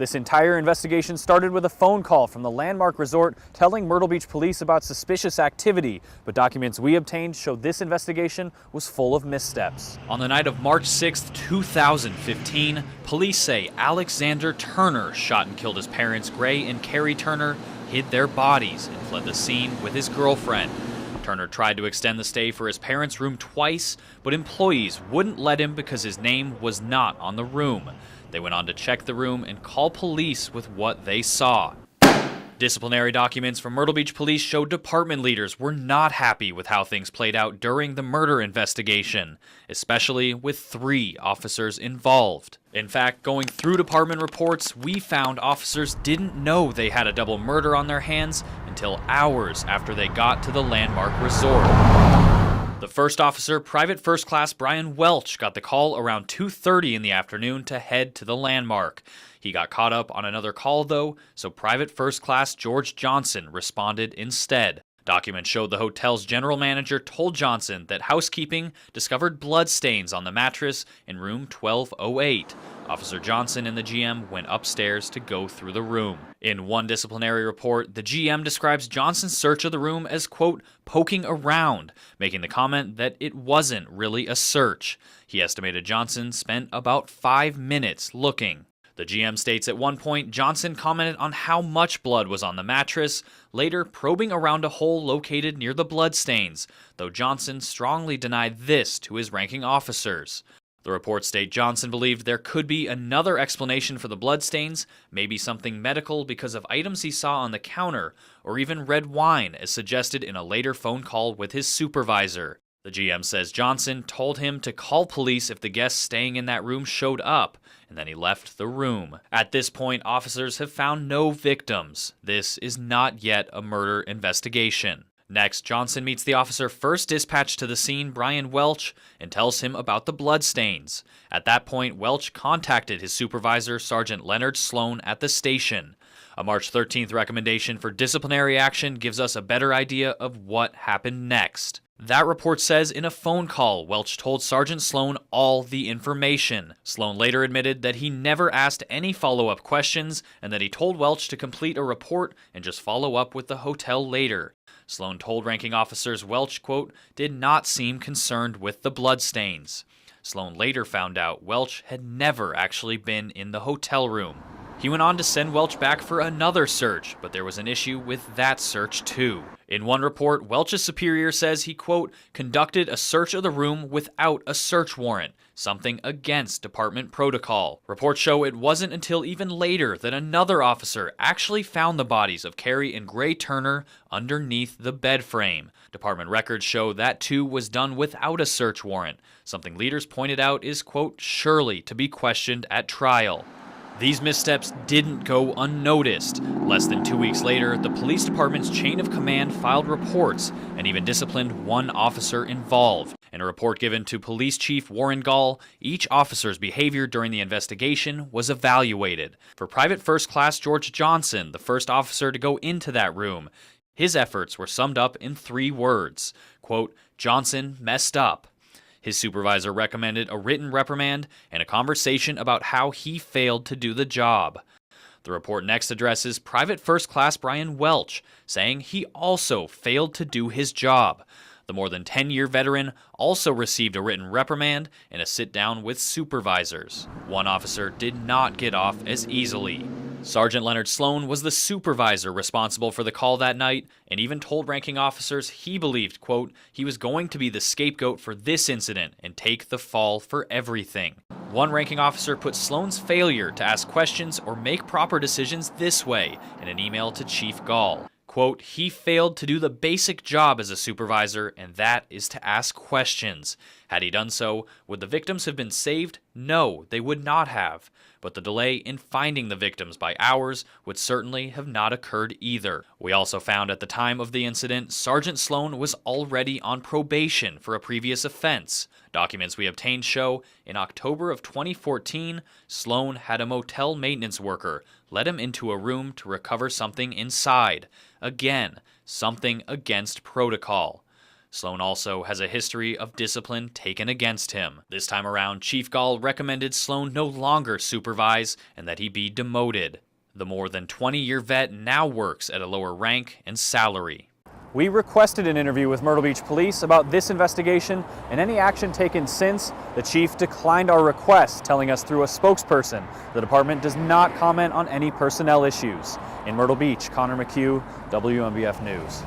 This entire investigation started with a phone call from the Landmark Resort telling Myrtle Beach police about suspicious activity, but documents we obtained show this investigation was full of missteps. On the night of March 6, 2015, police say Alexander Turner shot and killed his parents, Gray and Carrie Turner, hid their bodies, and fled the scene with his girlfriend. Turner tried to extend the stay for his parents' room twice, but employees wouldn't let him because his name was not on the room. They went on to check the room and call police with what they saw. Disciplinary documents from Myrtle Beach Police show department leaders were not happy with how things played out during the murder investigation, especially with 3 officers involved. In fact, going through department reports, we found officers didn't know they had a double murder on their hands until hours after they got to the Landmark Resort. The first officer, Private First Class Brian Welch, got the call around 2:30 in the afternoon to head to the Landmark. He got caught up on another call, though, so Private First Class George Johnson responded instead. Documents showed the hotel's general manager told Johnson that housekeeping discovered bloodstains on the mattress in room 1208. Officer Johnson and the GM went upstairs to go through the room. In one disciplinary report, the GM describes Johnson's search of the room as, quote, poking around, making the comment that it wasn't really a search. He estimated Johnson spent about 5 minutes looking. The GM states at one point Johnson commented on how much blood was on the mattress, later probing around a hole located near the bloodstains, though Johnson strongly denied this to his ranking officers. The reports state Johnson believed there could be another explanation for the bloodstains, maybe something medical because of items he saw on the counter, or even red wine as suggested in a later phone call with his supervisor. The GM says Johnson told him to call police if the guests staying in that room showed up, and then he left the room. At this point, officers have found no victims. This is not yet a murder investigation. Next, Johnson meets the officer first dispatched to the scene, Brian Welch, and tells him about the bloodstains. At that point, Welch contacted his supervisor, Sergeant Leonard Sloan, at the station. A March 13th recommendation for disciplinary action gives us a better idea of what happened next. That report says in a phone call, Welch told Sergeant Sloan all the information. Sloan later admitted that he never asked any follow-up questions and that he told Welch to complete a report and just follow up with the hotel later. Sloan told ranking officers Welch, quote, did not seem concerned with the bloodstains. Sloan later found out Welch had never actually been in the hotel room. He went on to send Welch back for another search, but there was an issue with that search too. In one report, Welch's superior says he, quote, conducted a search of the room without a search warrant, something against department protocol. Reports show it wasn't until even later that another officer actually found the bodies of Carrie and Gray Turner underneath the bed frame. Department records show that too was done without a search warrant, something leaders pointed out is, quote, surely to be questioned at trial. These missteps didn't go unnoticed. Less than 2 weeks later, the police department's chain of command filed reports and even disciplined one officer involved. In a report given to Police Chief Warren Gall, each officer's behavior during the investigation was evaluated. For Private First Class George Johnson, the first officer to go into that room, his efforts were summed up in 3 words, quote, Johnson messed up. His supervisor recommended a written reprimand and a conversation about how he failed to do the job. The report next addresses Private First Class Brian Welch, saying he also failed to do his job. The more than 10-year veteran also received a written reprimand and a sit-down with supervisors. One officer did not get off as easily. Sergeant Leonard Sloan was the supervisor responsible for the call that night and even told ranking officers he believed, quote, he was going to be the scapegoat for this incident and take the fall for everything. One ranking officer put Sloan's failure to ask questions or make proper decisions this way in an email to Chief Gall. Quote, he failed to do the basic job as a supervisor, and that is to ask questions. Had he done so, would the victims have been saved? No, they would not have. But the delay in finding the victims by hours would certainly have not occurred either. We also found at the time of the incident, Sergeant Sloan was already on probation for a previous offense. Documents we obtained show in October of 2014, Sloan had a motel maintenance worker let him into a room to recover something inside. Again, something against protocol. Sloan also has a history of discipline taken against him. This time around, Chief Gall recommended Sloan no longer supervise and that he be demoted. The more than 20-year vet now works at a lower rank and salary. We requested an interview with Myrtle Beach Police about this investigation and any action taken since. The chief declined our request, telling us through a spokesperson the department does not comment on any personnel issues. In Myrtle Beach, Connor McHugh, WMBF News.